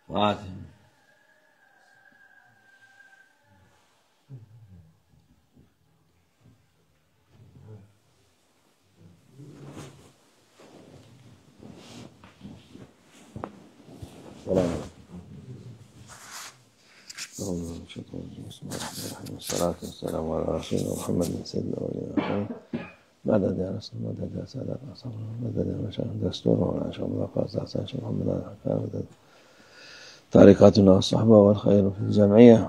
Fatih. Selam. Salatu vesselamu ala Resulina Muhammedin seyyidina ve aleyhi. Meded ya Resul, meded ya Sadat Asabı, meded ya Meşahın Desturu ve Aşamına Fazla Hasan Şeyh Muhammed Al-Hakkâ meded. Tarikatuna sahba vel hayru fil cem'iyye.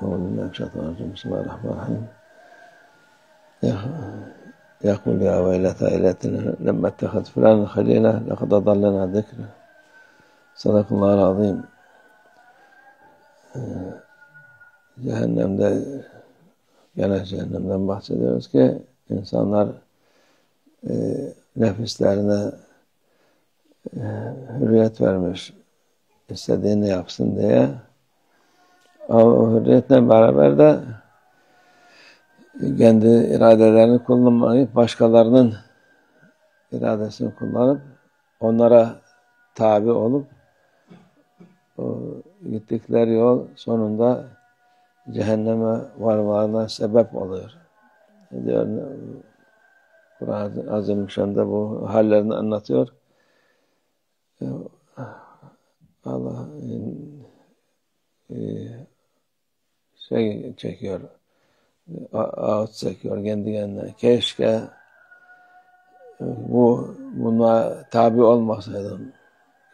Bismillahirrahmanirrahim. Bismillahirrahmanirrahim. يقول يا ويلتى إلتنا لما اتخذ فلان خليلا لقد أضلنا ذكره. صدق الله العظيم. Cehennemde, gene cehennemden bahsediyoruz ki insanlar nefislerine hürriyet vermiş, istediğini yapsın diye. O hürriyetle beraber de kendi iradelerini kullanmayıp başkalarının iradesini kullanıp onlara tabi olup o gittikleri yol sonunda cehenneme varmalarına sebep oluyor. Diyor, Kur'an-ı Azimüşşan'da bu hallerini anlatıyor. Allah çekiyor, ağıt çekiyor kendi kendine. Keşke buna tabi olmasaydım.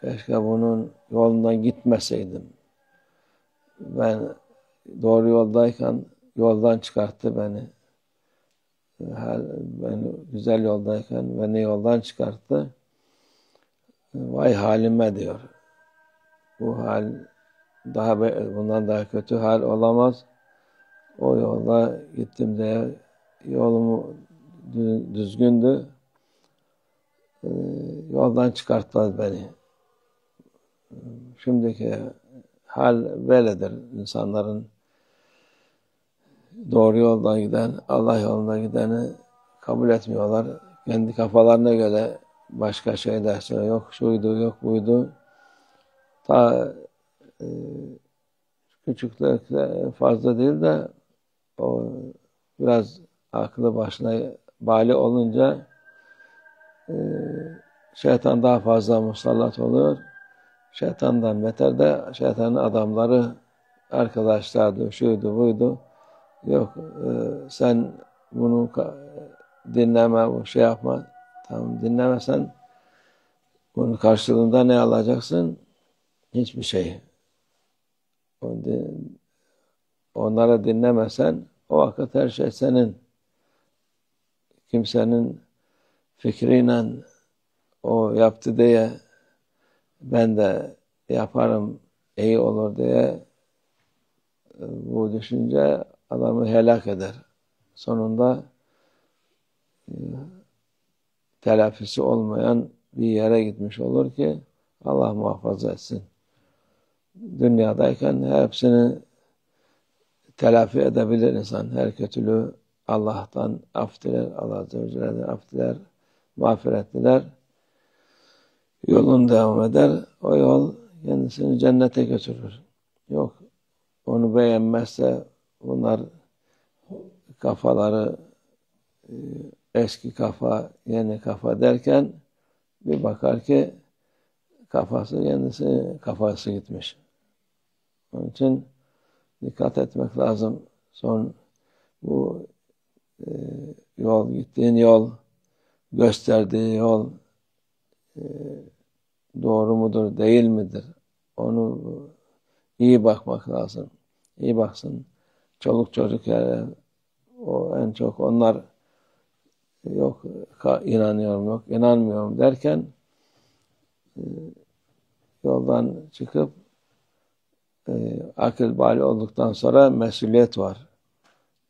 Keşke bunun yolundan gitmeseydim. Ben doğru yoldayken yoldan çıkarttı beni. Ben güzel yoldayken beni yoldan çıkarttı. Vay halime diyor. Bu hal bundan daha kötü hal olamaz. O yolda gittim diye yolumu düzgündü. Yoldan çıkartmadı beni. Şimdiki hal böyledir. İnsanların doğru yoldan giden, Allah yolunda gideni kabul etmiyorlar. Kendi kafalarına göre başka şeyler söylüyor. Yok şuydu, yok buydu. Ta küçükler fazla değil de o biraz aklı başına bali olunca şeytan daha fazla musallat oluyor. Şeytandan beter de şeytanın adamları, arkadaşlardı, şuydu, buydu. Yok sen bunu dinleme, bu şey yapma. Tamam, dinlemesen bunun karşılığında ne alacaksın? Hiçbir şey. Onlara dinlemesen o vakit her şey senin. Kimsenin fikriyle o yaptı diye ben de yaparım, iyi olur diye bu düşünce adamı helak eder. Sonunda telafisi olmayan bir yere gitmiş olur ki Allah muhafaza etsin. Dünyadayken hepsini telafi edebilir insan. Her kötülüğü Allah'tan af diler, Allah Azze ve Celle'den af diler, mağfiret diler. Yolun devam eder. O yol kendisini cennete götürür. Yok, onu beğenmezse bunlar kafaları eski kafa, yeni kafa derken bir bakar ki kafası gitmiş. Onun için dikkat etmek lazım. Bu gittiğin yol, gösterdiği yol doğru mudur, değil midir? Onu iyi bakmak lazım. İyi baksın. Çoluk çocuk yani o en çok onlar yok inanıyorum, yok inanmıyorum derken yoldan çıkıp akıl bali olduktan sonra mesuliyet var.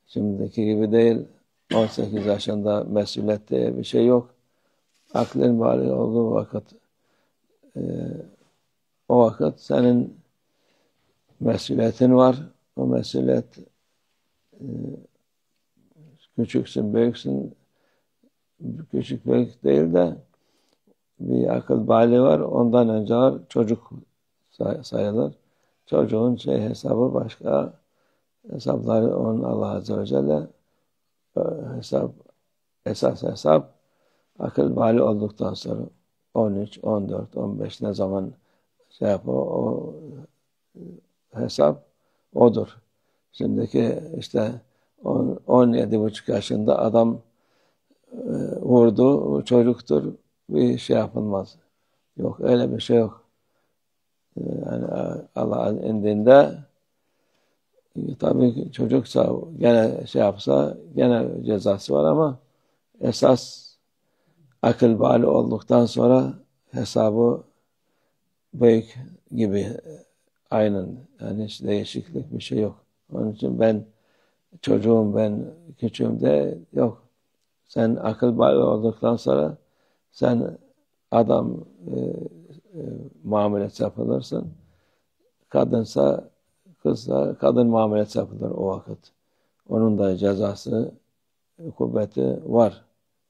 Şimdiki gibi değil. 18 yaşında mesuliyet diye bir şey yok. Aklın bali olduğu vakit o vakit senin mesuliyetin var. O mesuliyet küçüksün, büyüksün, küçük büyük değil de bir akıl bali var. Ondan önce var çocuk sayılır. Çocuğun hesabı başka. Hesapları onun Allah Azze ve Celle esas hesap akıl bali olduktan sonra 13, 14, 15 ne zaman o hesap odur. Şimdiki işte 17,5 yaşında adam vurdu, çocuktur, bir şey yapılmaz. Yok, öyle bir şey yok. Yani Allah'ın indinde tabii çocuksa gene yapsa gene cezası var ama esas akıl bali olduktan sonra hesabı büyük gibi aynen. Yani hiç değişiklik bir şey yok. Onun için ben çocuğum, ben küçüğüm de yok. Sen akıl bali olduktan sonra sen adam muamelesi yapılırsın. Kadınsa, kızsa kadın muamelesi yapılır o vakit. Onun da cezası, kuvveti var.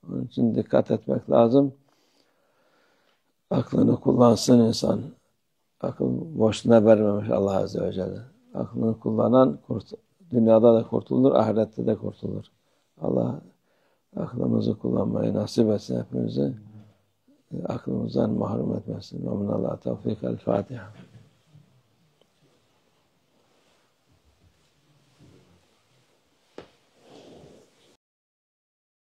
Onun için dikkat etmek lazım. Aklını kullansın insan. Akıl boşuna vermemiş Allah Azze ve Celle. Aklını kullanan dünyada da kurtulur, ahirette de kurtulur. Allah aklımızı kullanmayı nasip etsin hepimizi. Aklımızdan mahrum etmesin. Ve minallah tevfik. El Fatiha.